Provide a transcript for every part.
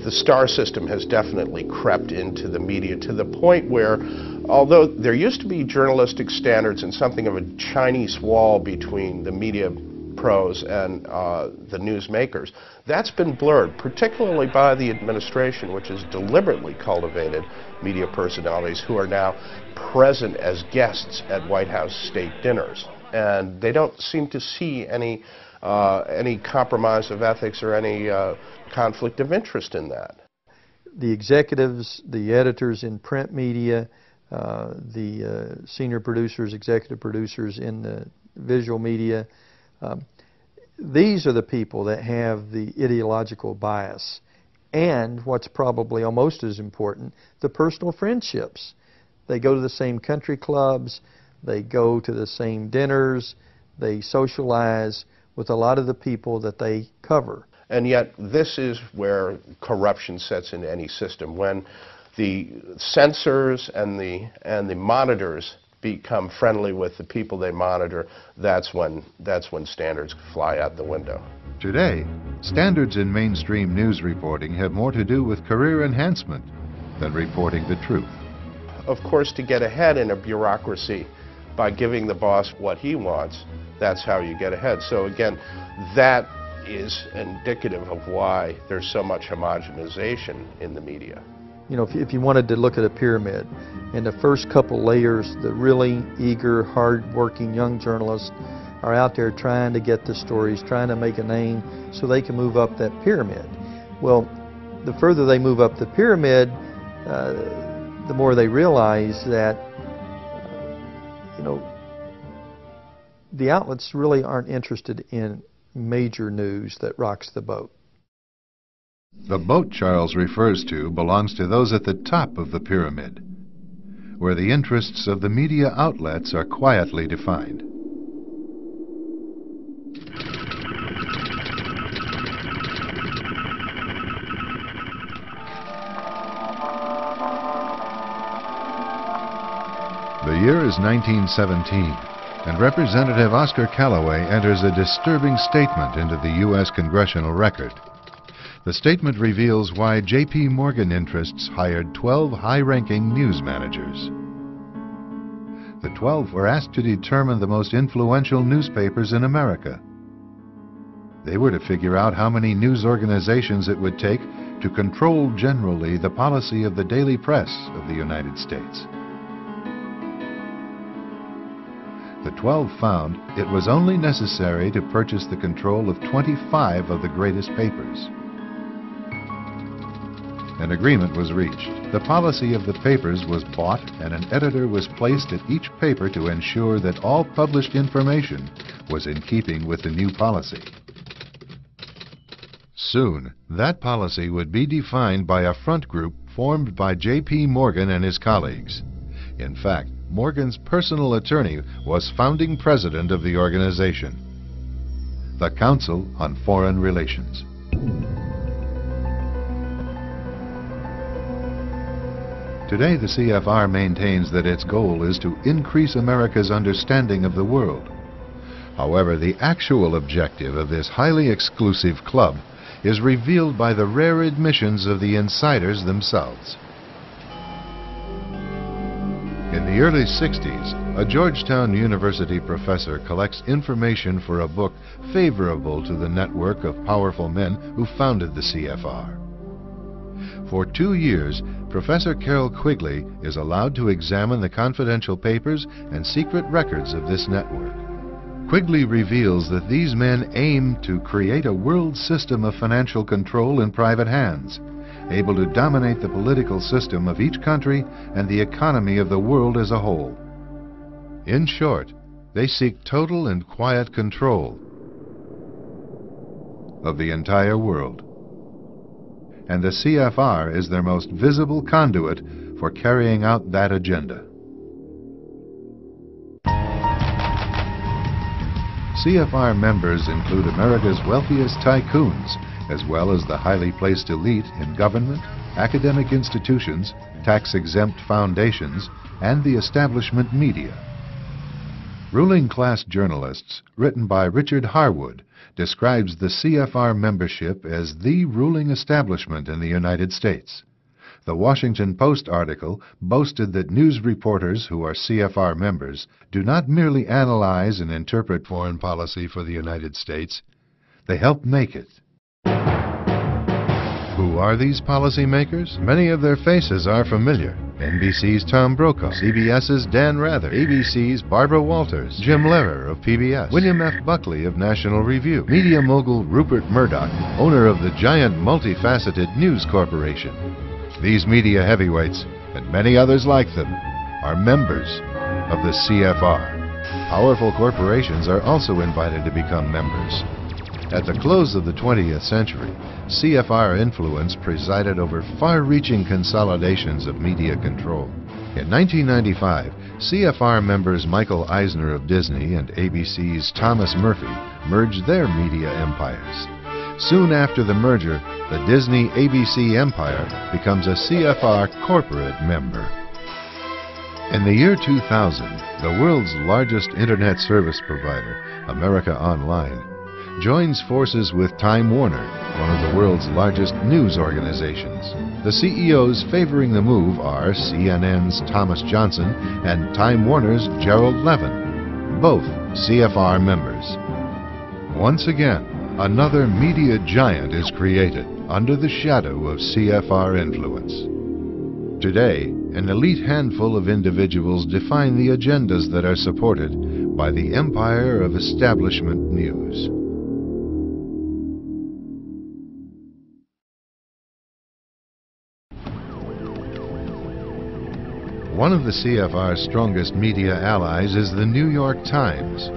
the star system has definitely crept into the media to the point where, although there used to be journalistic standards and something of a Chinese wall between the media pros and the newsmakers, that's been blurred, particularly by the administration, which has deliberately cultivated media personalities who are now present as guests at White House state dinners. And they don't seem to see any compromise of ethics or any conflict of interest in that. The executives, the editors in print media, the senior producers, executive producers in the visual media, these are the people that have the ideological bias. And what's probably almost as important, the personal friendships. They go to the same country clubs, they go to the same dinners, they socialize with a lot of the people that they cover. And yet this is where corruption sets into any system. When the censors and the monitors become friendly with the people they monitor, that's when standards fly out the window. Today, standards in mainstream news reporting have more to do with career enhancement than reporting the truth. Of course, to get ahead in a bureaucracy by giving the boss what he wants, that's how you get ahead. So again, that is indicative of why there's so much homogenization in the media. You know, if you wanted to look at a pyramid, in the first couple layers, the really eager, hard-working young journalists are out there trying to get the stories, trying to make a name so they can move up that pyramid. Well, the further they move up the pyramid, the more they realize that, you know, the outlets really aren't interested in major news that rocks the boat. The boat Charles refers to belongs to those at the top of the pyramid, where the interests of the media outlets are quietly defined. The year is 1917, and Representative Oscar Callaway enters a disturbing statement into the U.S. Congressional Record. The statement reveals why J.P. Morgan interests hired 12 high-ranking news managers. The 12 were asked to determine the most influential newspapers in America. They were to figure out how many news organizations it would take to control generally the policy of the daily press of the United States. The 12 found it was only necessary to purchase the control of 25 of the greatest papers. An agreement was reached. The policy of the papers was bought, and an editor was placed at each paper to ensure that all published information was in keeping with the new policy. Soon, that policy would be defined by a front group formed by J.P. Morgan and his colleagues. In fact, Morgan's personal attorney was founding president of the organization, the Council on Foreign Relations. Today, the CFR maintains that its goal is to increase America's understanding of the world. However, the actual objective of this highly exclusive club is revealed by the rare admissions of the insiders themselves. In the early 60s, a Georgetown University professor collects information for a book favorable to the network of powerful men who founded the CFR. For 2 years, Professor Carroll Quigley is allowed to examine the confidential papers and secret records of this network. Quigley reveals that these men aim to create a world system of financial control in private hands, able to dominate the political system of each country and the economy of the world as a whole. In short, they seek total and quiet control of the entire world. And the CFR is their most visible conduit for carrying out that agenda. CFR members include America's wealthiest tycoons, as well as the highly placed elite in government, academic institutions, tax-exempt foundations, and the establishment media. Ruling Class Journalists, written by Richard Harwood, describes the CFR membership as the ruling establishment in the United States. The Washington Post article boasted that news reporters who are CFR members do not merely analyze and interpret foreign policy for the United States, they help make it. Who are these policymakers? Many of their faces are familiar. NBC's Tom Brokaw, CBS's Dan Rather, ABC's Barbara Walters, Jim Lehrer of PBS, William F. Buckley of National Review, media mogul Rupert Murdoch, owner of the giant multifaceted News Corporation. These media heavyweights, and many others like them, are members of the CFR. Powerful corporations are also invited to become members. At the close of the 20th century, CFR influence presided over far-reaching consolidations of media control. In 1995, CFR members Michael Eisner of Disney and ABC's Thomas Murphy merged their media empires. Soon after the merger, the Disney-ABC empire becomes a CFR corporate member. In the year 2000, the world's largest internet service provider, America Online, joins forces with Time Warner, one of the world's largest news organizations. The CEOs favoring the move are CNN's Thomas Johnson and Time Warner's Gerald Levin, both CFR members. Once again, another media giant is created under the shadow of CFR influence. Today, an elite handful of individuals define the agendas that are supported by the empire of establishment news. One of the CFR's strongest media allies is the New York Times.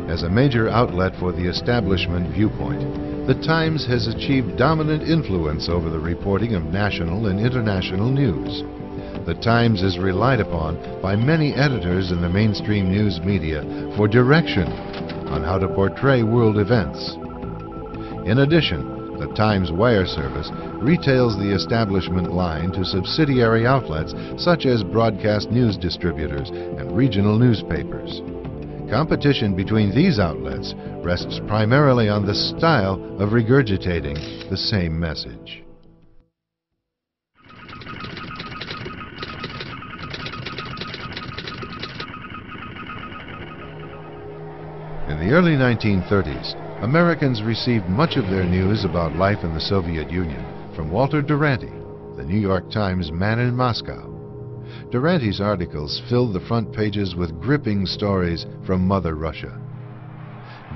As a major outlet for the establishment viewpoint, the Times has achieved dominant influence over the reporting of national and international news. The Times is relied upon by many editors in the mainstream news media for direction on how to portray world events. In addition, the Times wire service retails the establishment line to subsidiary outlets such as broadcast news distributors and regional newspapers. Competition between these outlets rests primarily on the style of regurgitating the same message. In the early 1930s, Americans received much of their news about life in the Soviet Union from Walter Duranty, the New York Times man in Moscow. Duranty's articles filled the front pages with gripping stories from Mother Russia.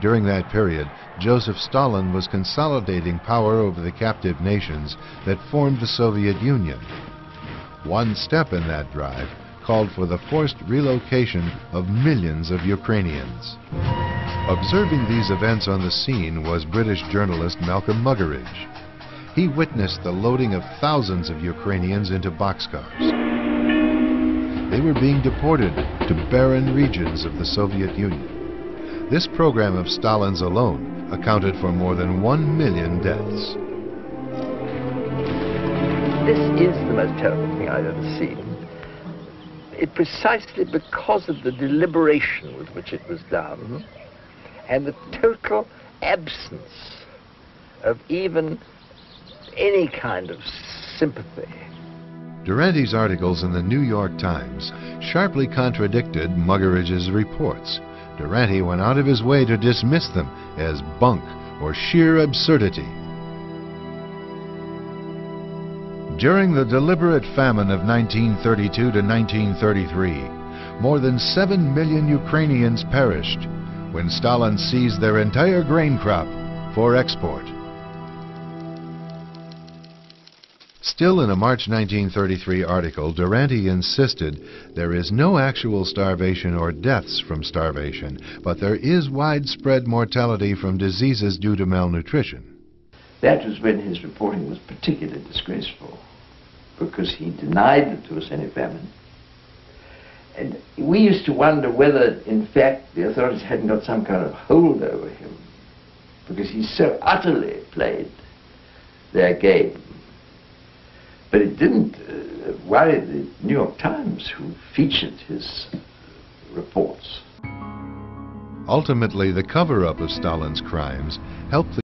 During that period, Joseph Stalin was consolidating power over the captive nations that formed the Soviet Union. One step in that drive called for the forced relocation of millions of Ukrainians. Observing these events on the scene was British journalist Malcolm Muggeridge. He witnessed the loading of thousands of Ukrainians into boxcars. They were being deported to barren regions of the Soviet Union. This program of Stalin's alone accounted for more than 1 million deaths. This is the most terrible thing I've ever seen. It precisely because of the deliberation with which it was done and the total absence of even any kind of sympathy. Duranty's articles in the New York Times sharply contradicted Muggeridge's reports. Duranty went out of his way to dismiss them as bunk or sheer absurdity. During the deliberate famine of 1932 to 1933, more than 7 million Ukrainians perished when Stalin seized their entire grain crop for export. Still, in a March 1933 article, Duranty insisted there is no actual starvation or deaths from starvation, but there is widespread mortality from diseases due to malnutrition. That was when his reporting was particularly disgraceful, because he denied that there was any famine. And we used to wonder whether, in fact, the authorities hadn't got some kind of hold over him, because he so utterly played their game. But it didn't worry the New York Times, who featured his reports. Ultimately, the cover-up of Stalin's crimes helped the